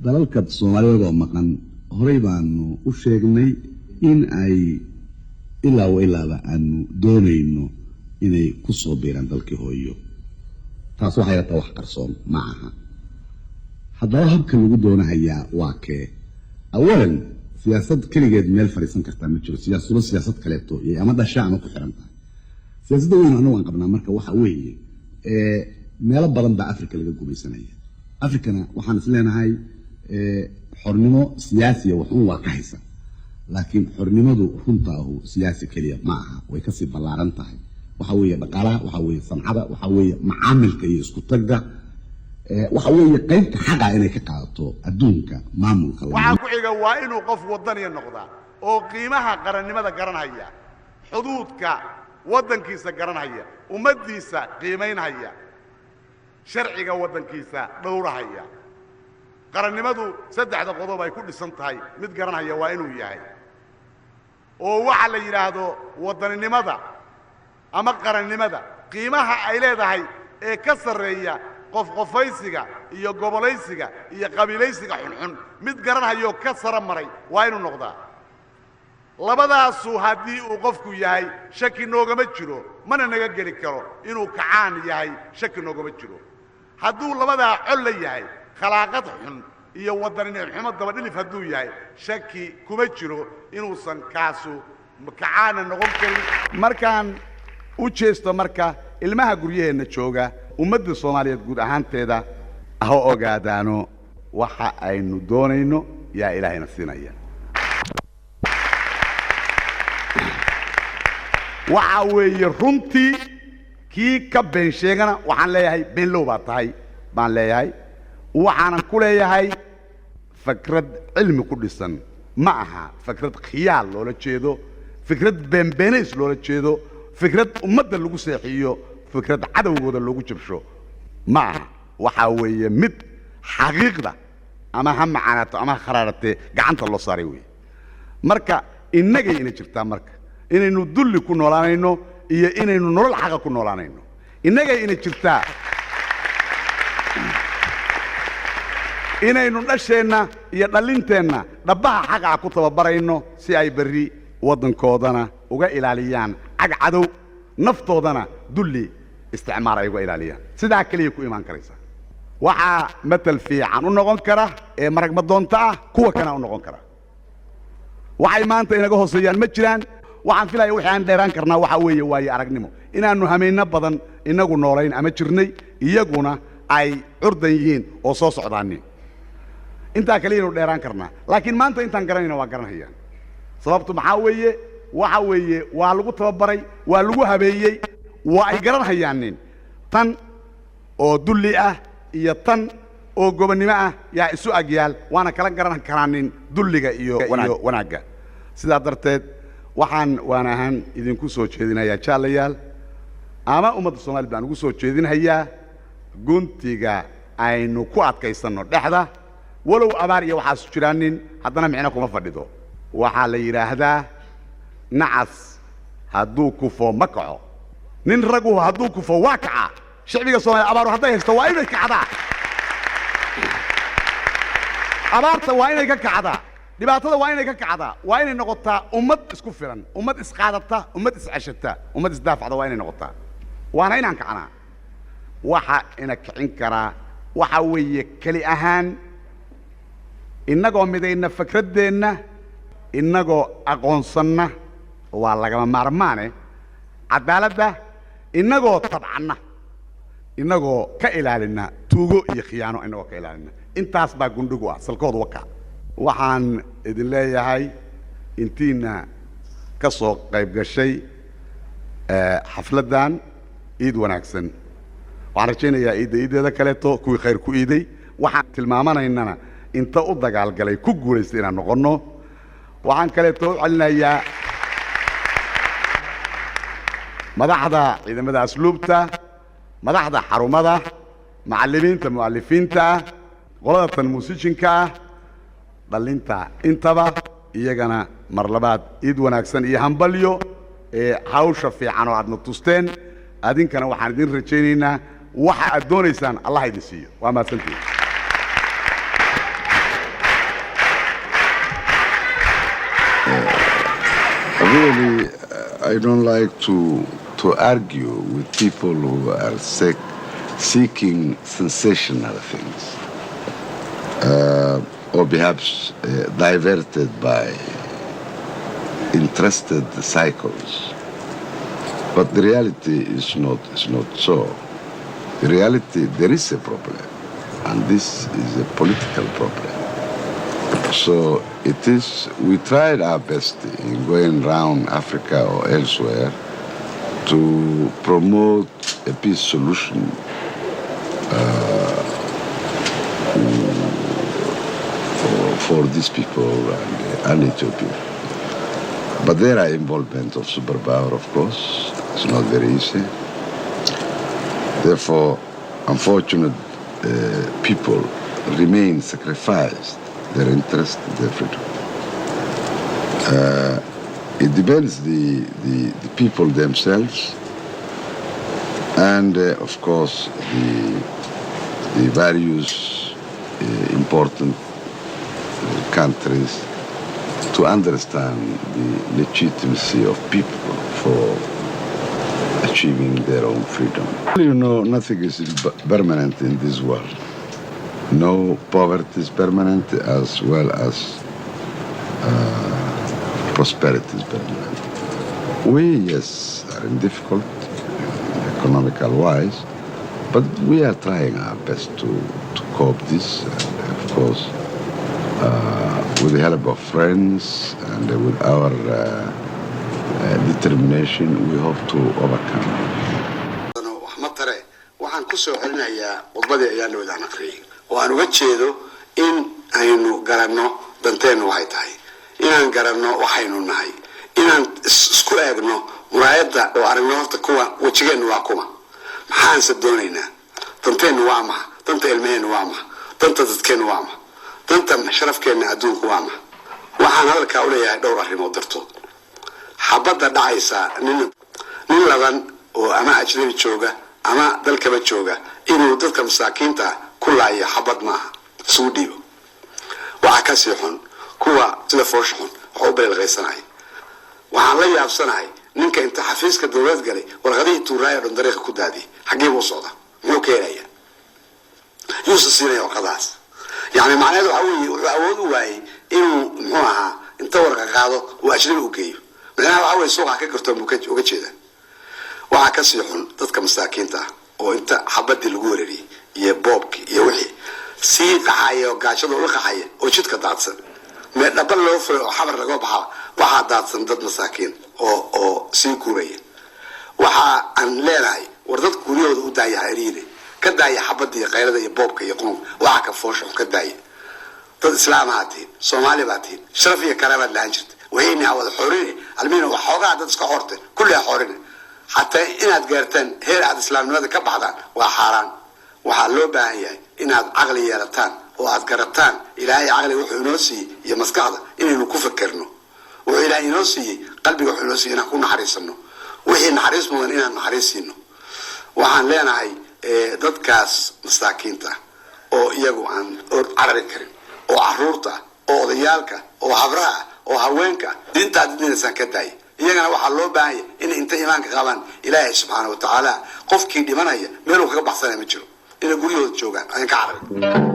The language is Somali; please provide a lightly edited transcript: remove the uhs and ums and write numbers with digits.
dalalka Soomaaliyeed oo maqan horay baanu u sheegnay in ay ilaa aanu doonayno inay ku soo biiraan dalkii hooyo taas waxay rabtaa wax qarsoon ma aha haddaba habka lagu doonayaa waa kee awalan siyaasad kaligeed meel fariisan kartaa ma jiro siyaasad kaleeto iyo ama dhashaan ku xiran tahay siyaasadda weyn anagu aan qabnaa marka waxa weeye meelo badan baa Afrika laga gumaysanaya Afrikana waxaan is leenahay xornimo siyaasiya wuxuu waa ka haysan laakiin xornimadu runta ah siyaasi kaliya ma aha way ka sii ballaaran tahay waxa weeye dhaqaalaha waxa weeye samcada waxa weeye macaamilka iyo isku tagga waxa weeye qaybta xaqa inay ka qaadato adduunka maamulka waxa ku xiga waa inuu qof wadaniga noqdaa oo qiimaha qarannimada garanaya xuduudka wadankiisa garanaya ummadiisa qiimeynaya sharciga wadankiisa dhowrahaya qarannimadu saddexda qodob ay ku dhisan tahay mid garanaya waa inuu yahay oo waxa la yiraahdo wadaninimada ama qarannimada qiimaha ay leedahay ee ka sareeya qofaysiga iyo gobolaysiga iyo qabiilaysiga xunxun mid garanayo ka sara maray waa inuu noqdaa labadaasu haddii uu qofku yahay shaki noogama jiro mana naga geli karo inuu kacaan yahay shaki noogama jiro hadduu labadaa col la yahay khalaaqad xun iyo wadaninimo xumo daba dhilif hadduu yahay shaki kuma jiro inuusan kaasu kacaana noqon karin markaan u jeesto marka ilmaha guryaheena jooga ummadda Soomaaliyeed guud ahaanteeda ha ogaadaano waxa aynu doonayno yaa Ilaahayna siinaya waxa weeye runtii kii ka been sheegana waxaan leeyahay been low baa tahay baan leeyahay waxaan ku leeyahay fikrad cilmi ku dhisan ma aha fikrad khiyaal loola jeedo fikrad beenbeenays loola jeedo fikrad ummadda lagu seexiyo fikrad cadawgooda loogu jabsho ma aha waxa weeye mid xaqiiqda ama ha macaanato ama kharaarate gacanta loo saaray weeye marka innaga ina jirtaa marka inaynu dulli ku noolaanayno iyo inaynu nolol xaq ku noolaanayno innaga ina jirtaa inaynu dhasheenna iyo dhalinteenna dhabaha xaqa ku tababarayno si ay bari wadankoodana uga ilaaliyaan cagcadow naftoodana dulli isticmaar ay uga ilaaliyaan sidaa kaliya ku iimaan karaysa waxa matal fiican u noqon kara ee marag ma doonta kuwa kana u noqon kara waxay maanta inaga hooseeyaan ma jiraan waxaan filayaa wixii aan dheeraan karnaa waxa weeye waaye aragnimo inaanu hameeyna badan inagu noolayn ama jirnay iyaguna ay curdan yihiin oo soo socdaaneen inta kaliya inuu dheeraan karnaa laakiin maanta intaan garanayna waa garanayaan sababtu maxaa weeye waxa weeye waa lagu tababaray waa lagu habeeyay waa ay garanayaan tan oo dulli ah iyo tan oo gobonnimo ah yaa isu agyaal waana kala garan karaanin dulliga iyo wanaagga sidaa darteed waxaan waanahan idinku soo jeedinayaa jaalayaal ama ummadda Soomaaliyeed baan ugu soo jeedinayaa guntiga aynu ku adkaysano dhexda walow abaar iyo waxaas jiraanin haddana micna kuma fadhido waxaa la yiraahdaa nacas hadduu kufo ma kaco nin ragu hadduu kufo waa kaca shacbiga Soomaaliyeed abaaru hadday haysto waa inay kacdaa abaarta waa inay ka kacdaa dhibaatada waa inay ka kacdaa waa inay noqotaa ummad isku filan ummad isqaadata ummad iscashata ummad isdaafacda waa inay noqotaa waana inaan kacnaa waxa ina kicin karaa waxa weeye kali ahaan innagoo midayna fikradeenna innagoo aqoonsanna waa lagama maarmaane cadaaladda innagoo tabcanna innagoo ka ilaalina tuugo iyo khiyaano innagoo ka ilaalina intaas baa gundhigu ah salkoodu waka waxaan idin leeyahay intiina ka soo qayb gashay xafladan iid wanaagsan waxaan rajaynayaa iideeda kaleeto kuwii khayr ku iiday waxaan tilmaamanaynana inta u dagaalgalay ku guulaystay inaan noqono waxaan kaleeto u celinayaa madaxda ciidamada asluubta madaxda xarumada macallimiinta muallifiinta qolada tan muusijinka dhalinta intaba iyagana mar labaad iid wanaagsan iyo hambalyo ee hawsha fiican oo aadna tusteen adinkana waxaan idin rajaynaynaa waxa aad doonaysaan Allah idin siiyo waa mahadsantihiin Really, I don't like to argue with people who are seeking sensational things, or perhaps diverted by interested cycles. But the reality is not so. The reality, there is a problem, and this is a political problem. So it is, we tried our best in going around Africa or elsewhere to promote a peace solution for these people and Ethiopia. But there are involvement of superpower, of course. It's not very easy. Therefore, unfortunate people remain sacrificed their interest, their freedom. It depends the people themselves and, of course, the various important countries to understand the legitimacy of people for achieving their own freedom. You know, nothing is permanent in this world. No poverty is permanent, as well as prosperity is permanent. We, yes, are in difficult, economical wise, but we are trying our best to cope this, and of course, with the help of friends and with our determination, we hope to overcome. waxaan ku soo celinayaa wadadii ayaan wada aqriyay oo aan uga jeedo in aynu garanno danteenu waxay tahay inaan garanno waxaynu nahay inaan isku eegno muraayada oo aragno horta kuwa wajigeenu waa kuma maxaan se doonaynaa danteenu waa ma danta ilmeenu waa ma danta dadkeenu waa ma danta sharafkeena adduunku waa ma waxaan halka u leeyahay dhowr arrimood dartood xabada dhacaysa nin laban oo ama ajnabi jooga ama dalkaba jooga inuu dadka masaakiinta ku laaya xabad maaha soo dhiibo waxa ka sii xun kuwa sida foosh xun oo beelqaysanay waxaan la yaabsanahay ninka inta xafiiska dawlad galay warqadii tuuraaya oo dariiqa ku daadiyay xagee uu socda muxuu keenaya yuusa siinaya warqadaas yani macnaheedu waxa weeye wuxuu awood u waayay inuu muxuu ahaa inta warqa qaado oo ajnabi u geeyo macnaheedu waxa weeye suuqa ka karto uga jeeda waxa ka sii xun dadka masaakiinta oo inta xabadii lagu weerariyay iyo boobki iyo wixii si qaxayo gaashada u qaxayo oo jidka daadsan ma dhabal loo furo xabar laga baxa waxa daadsan dad masaakiin oo si kuuraya waxa aan leeyahay war dad kuuriyooda u daayay ariine ka daayay xabadii qaylada iyo boobka iyo qon waxa ka foosho ka daayay dad islaamaati Soomaali baati sharaf iyo karaamad la jirta wayna wada xoriyay almiina waxoogaa dad iska xortay kulli xoriyay حتى إن أتجرتن هي عاد الإسلام نادي كبعضان وحرام وحلو باهي إن عقلي يرتان وأتجرتان إلهي عقلي وحنوسي يمسكعه إن نكوف كرنه وإلهي نوسي قلبي وحنوسي إن أكون حريصنه وهي نحريص من إن نحريصينه وعن لنا هاي ضد كاس مساكينته أو يجو عن عربي كريم أو عرورته أو ضيالك أو حبرها أو هوينك أنت عددين إنسان كداي iyagana waxa loo baahay in inta iimaanka qaban Ilaahay subhanahu wa ta'ala qofkii dhimanaya meel uu kaga baxsanay ma jiro in guriyooda joogan ayaan ka carabay